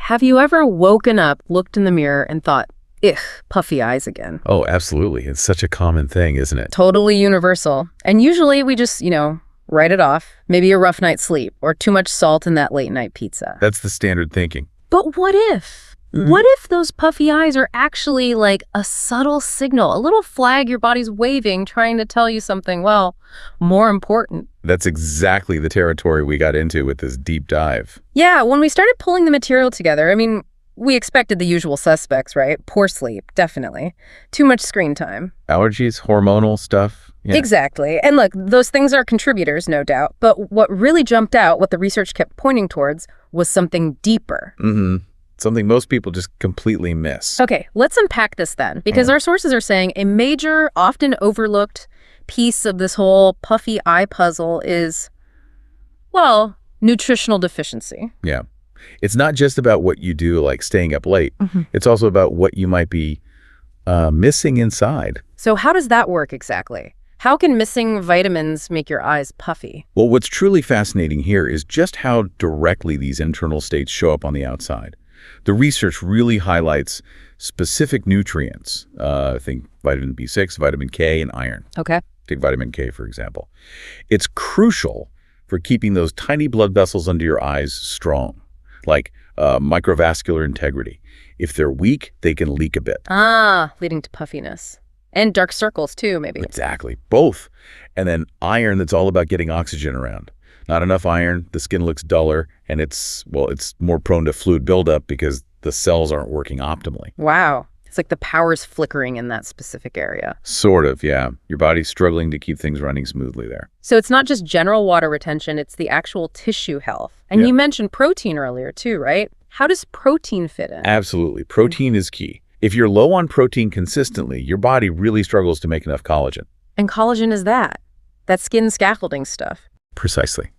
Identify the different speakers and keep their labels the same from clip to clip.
Speaker 1: Have you ever woken up, looked in the mirror, and thought, "Ugh, puffy eyes again"?
Speaker 2: Oh, absolutely. It's such a common thing, isn't it?
Speaker 1: Totally universal. And usually we just, write it off. Maybe a rough night's sleep or too much salt in that late night pizza.
Speaker 2: That's the standard thinking.
Speaker 1: But what if? What if those puffy eyes are actually like a subtle signal, a little flag your body's waving, trying to tell you something, well, more important?
Speaker 2: That's exactly the territory we got into with this deep dive.
Speaker 1: Yeah, when we started pulling the material together, we expected the usual suspects, right? Poor sleep, definitely. Too much screen time.
Speaker 2: Allergies, hormonal stuff. Yeah.
Speaker 1: Exactly. And look, those things are contributors, no doubt. But what really jumped out, what the research kept pointing towards, was something deeper.
Speaker 2: Something most people just completely miss.
Speaker 1: Okay, let's unpack this then, because our sources are saying a major, often overlooked piece of this whole puffy eye puzzle is, well, nutritional deficiency.
Speaker 2: Yeah. It's not just about what you do, like staying up late. It's also about what you might be missing inside.
Speaker 1: So how does that work exactly? How can missing vitamins make your eyes puffy?
Speaker 2: Well, what's truly fascinating here is just how directly these internal states show up on the outside. The research really highlights specific nutrients, think vitamin B6, vitamin K, and iron.
Speaker 1: Okay.
Speaker 2: Take vitamin K, for example. It's crucial for keeping those tiny blood vessels under your eyes strong, like microvascular integrity. If they're weak, they can leak a bit.
Speaker 1: Leading to puffiness. And dark circles, too, maybe.
Speaker 2: Exactly. Both. And then iron, that's all about getting oxygen around. Not enough iron, the skin looks duller, and it's more prone to fluid buildup because the cells aren't working optimally.
Speaker 1: Wow. It's like the power's flickering in that specific area.
Speaker 2: Sort of, yeah. Your body's struggling to keep things running smoothly there.
Speaker 1: So it's not just general water retention, it's the actual tissue health. And you mentioned protein earlier, too, right? How does protein fit in?
Speaker 2: Absolutely. Protein is key. If you're low on protein consistently, your body really struggles to make enough collagen.
Speaker 1: And collagen is that skin scaffolding stuff.
Speaker 2: Precisely.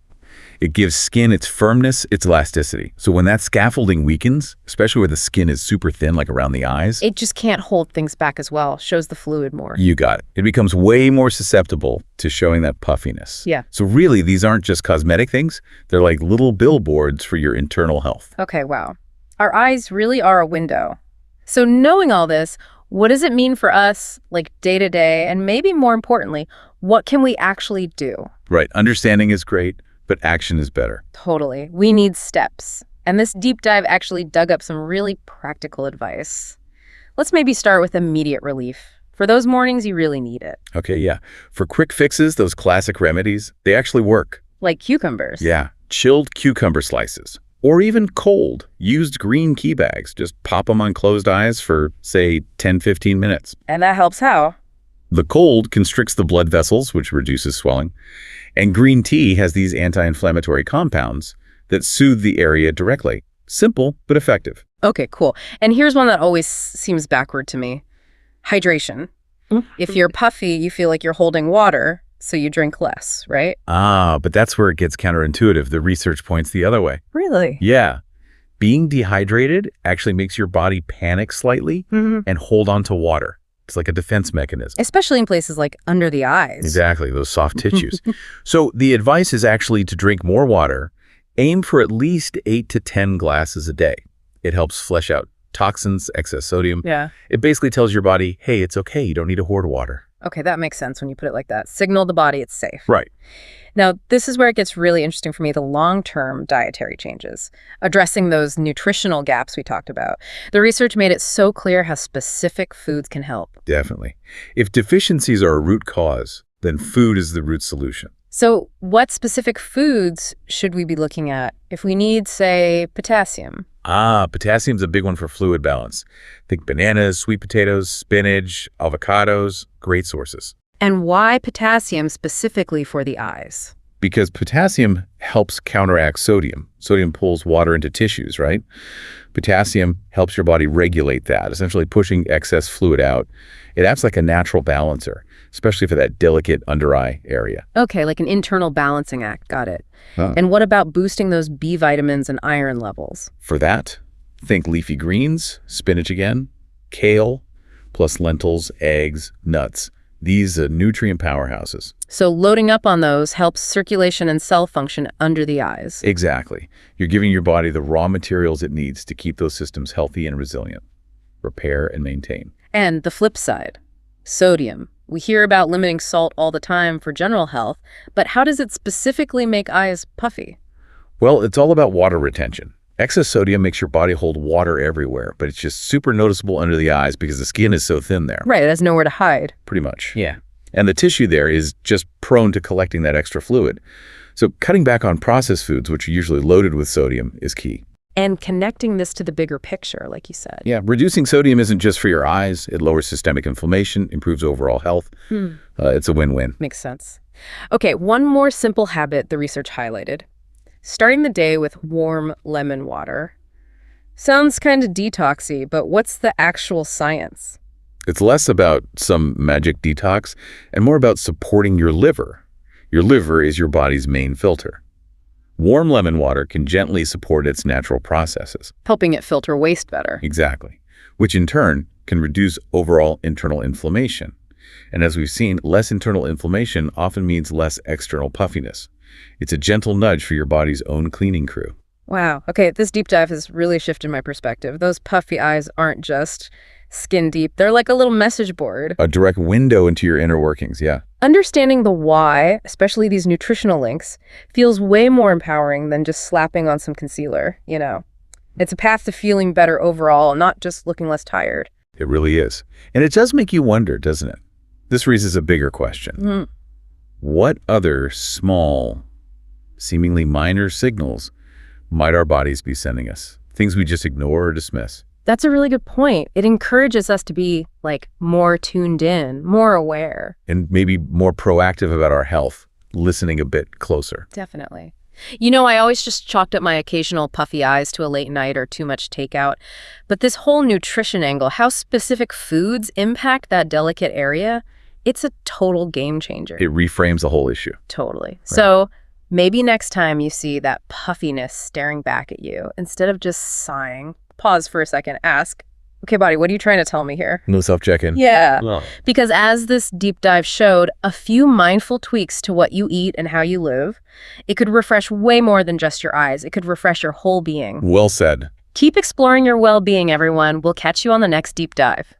Speaker 2: It gives skin its firmness, its elasticity. So when that scaffolding weakens, especially where the skin is super thin, like around the eyes,
Speaker 1: it just can't hold things back as well, shows the fluid more.
Speaker 2: You got it. It becomes way more susceptible to showing that puffiness.
Speaker 1: Yeah.
Speaker 2: So really, these aren't just cosmetic things. They're like little billboards for your internal health.
Speaker 1: Okay, wow. Our eyes really are a window. So knowing all this, what does it mean for us, like day to day, and maybe more importantly, what can we actually do?
Speaker 2: Right. Understanding is great, but action is better.
Speaker 1: Totally. We need steps. And this deep dive actually dug up some really practical advice. Let's maybe start with immediate relief. For those mornings, you really need it.
Speaker 2: Okay, yeah. For quick fixes, those classic remedies, they actually work.
Speaker 1: Like cucumbers.
Speaker 2: Yeah. Chilled cucumber slices. Or even cold, used green key bags. Just pop them on closed eyes for, say, 10-15 minutes.
Speaker 1: And that helps how?
Speaker 2: The cold constricts the blood vessels, which reduces swelling. And green tea has these anti-inflammatory compounds that soothe the area directly. Simple, but effective.
Speaker 1: Okay, cool. And here's one that always seems backward to me. Hydration. If you're puffy, you feel like you're holding water, so you drink less, right?
Speaker 2: But that's where it gets counterintuitive. The research points the other way.
Speaker 1: Really?
Speaker 2: Yeah. Being dehydrated actually makes your body panic slightly and hold on to water. It's like a defense mechanism.
Speaker 1: Especially in places like under the eyes.
Speaker 2: Exactly, those soft tissues. So the advice is actually to drink more water. Aim for at least 8 to 10 glasses a day. It helps flush out toxins, excess sodium.
Speaker 1: Yeah.
Speaker 2: It basically tells your body, hey, it's okay. You don't need to hoard water.
Speaker 1: Okay, that makes sense when you put it like that. Signal the body it's safe.
Speaker 2: Right.
Speaker 1: Now, this is where it gets really interesting for me, the long-term dietary changes, addressing those nutritional gaps we talked about. The research made it so clear how specific foods can help.
Speaker 2: Definitely. If deficiencies are a root cause, then food is the root solution.
Speaker 1: So what specific foods should we be looking at if we need, say, potassium?
Speaker 2: Potassium's a big one for fluid balance. Think bananas, sweet potatoes, spinach, avocados, great sources.
Speaker 1: And why potassium specifically for the eyes?
Speaker 2: Because potassium helps counteract sodium. Sodium pulls water into tissues, right? Potassium helps your body regulate that, essentially pushing excess fluid out. It acts like a natural balancer, especially for that delicate under eye area.
Speaker 1: Okay, like an internal balancing act. Got it. And what about boosting those B vitamins and iron levels?
Speaker 2: For that, think leafy greens, spinach again, kale, plus lentils, eggs, nuts. These nutrient powerhouses.
Speaker 1: So loading up on those helps circulation and cell function under the eyes.
Speaker 2: Exactly. You're giving your body the raw materials it needs to keep those systems healthy and resilient. Repair and maintain.
Speaker 1: And the flip side, sodium. We hear about limiting salt all the time for general health, but how does it specifically make eyes puffy?
Speaker 2: Well, it's all about water retention. Excess sodium makes your body hold water everywhere, but it's just super noticeable under the eyes because the skin is so thin there.
Speaker 1: Right, it has nowhere to hide.
Speaker 2: Pretty much.
Speaker 3: Yeah.
Speaker 2: And the tissue there is just prone to collecting that extra fluid. So cutting back on processed foods, which are usually loaded with sodium, is key.
Speaker 1: And connecting this to the bigger picture, like you said.
Speaker 2: Yeah, reducing sodium isn't just for your eyes. It lowers systemic inflammation, improves overall health. It's a win-win.
Speaker 1: Makes sense. Okay, one more simple habit the research highlighted. Starting the day with warm lemon water. Sounds kind of detoxy, but what's the actual science?
Speaker 2: It's less about some magic detox and more about supporting your liver. Your liver is your body's main filter. Warm lemon water can gently support its natural processes.
Speaker 1: Helping it filter waste better.
Speaker 2: Exactly. Which in turn can reduce overall internal inflammation. And as we've seen, less internal inflammation often means less external puffiness. It's a gentle nudge for your body's own cleaning crew.
Speaker 1: Wow. Okay, this deep dive has really shifted my perspective. Those puffy eyes aren't just skin deep. They're like a little message board.
Speaker 2: A direct window into your inner workings, yeah.
Speaker 1: Understanding the why, especially these nutritional links, feels way more empowering than just slapping on some concealer, you know. It's a path to feeling better overall, not just looking less tired.
Speaker 2: It really is. And it does make you wonder, doesn't it? This raises a bigger question. What other small, seemingly minor signals might our bodies be sending us? Things we just ignore or dismiss.
Speaker 1: That's a really good point. It encourages us to be, like, more tuned in, more aware.
Speaker 2: And maybe more proactive about our health, listening a bit closer.
Speaker 1: Definitely. You know, I always just chalked up my occasional puffy eyes to a late night or too much takeout. But this whole nutrition angle, how specific foods impact that delicate area, it's a total game changer.
Speaker 2: It reframes the whole issue.
Speaker 1: Totally.
Speaker 2: Right.
Speaker 1: So maybe next time you see that puffiness staring back at you, instead of just sighing, pause for a second, ask, okay, body, what are you trying to tell me here?
Speaker 2: No self-check-in.
Speaker 1: Yeah.
Speaker 3: Well,
Speaker 1: Because as this deep dive showed, a few mindful tweaks to what you eat and how you live, it could refresh way more than just your eyes. It could refresh your whole being.
Speaker 2: Well said.
Speaker 1: Keep exploring your well-being, everyone. We'll catch you on the next deep dive.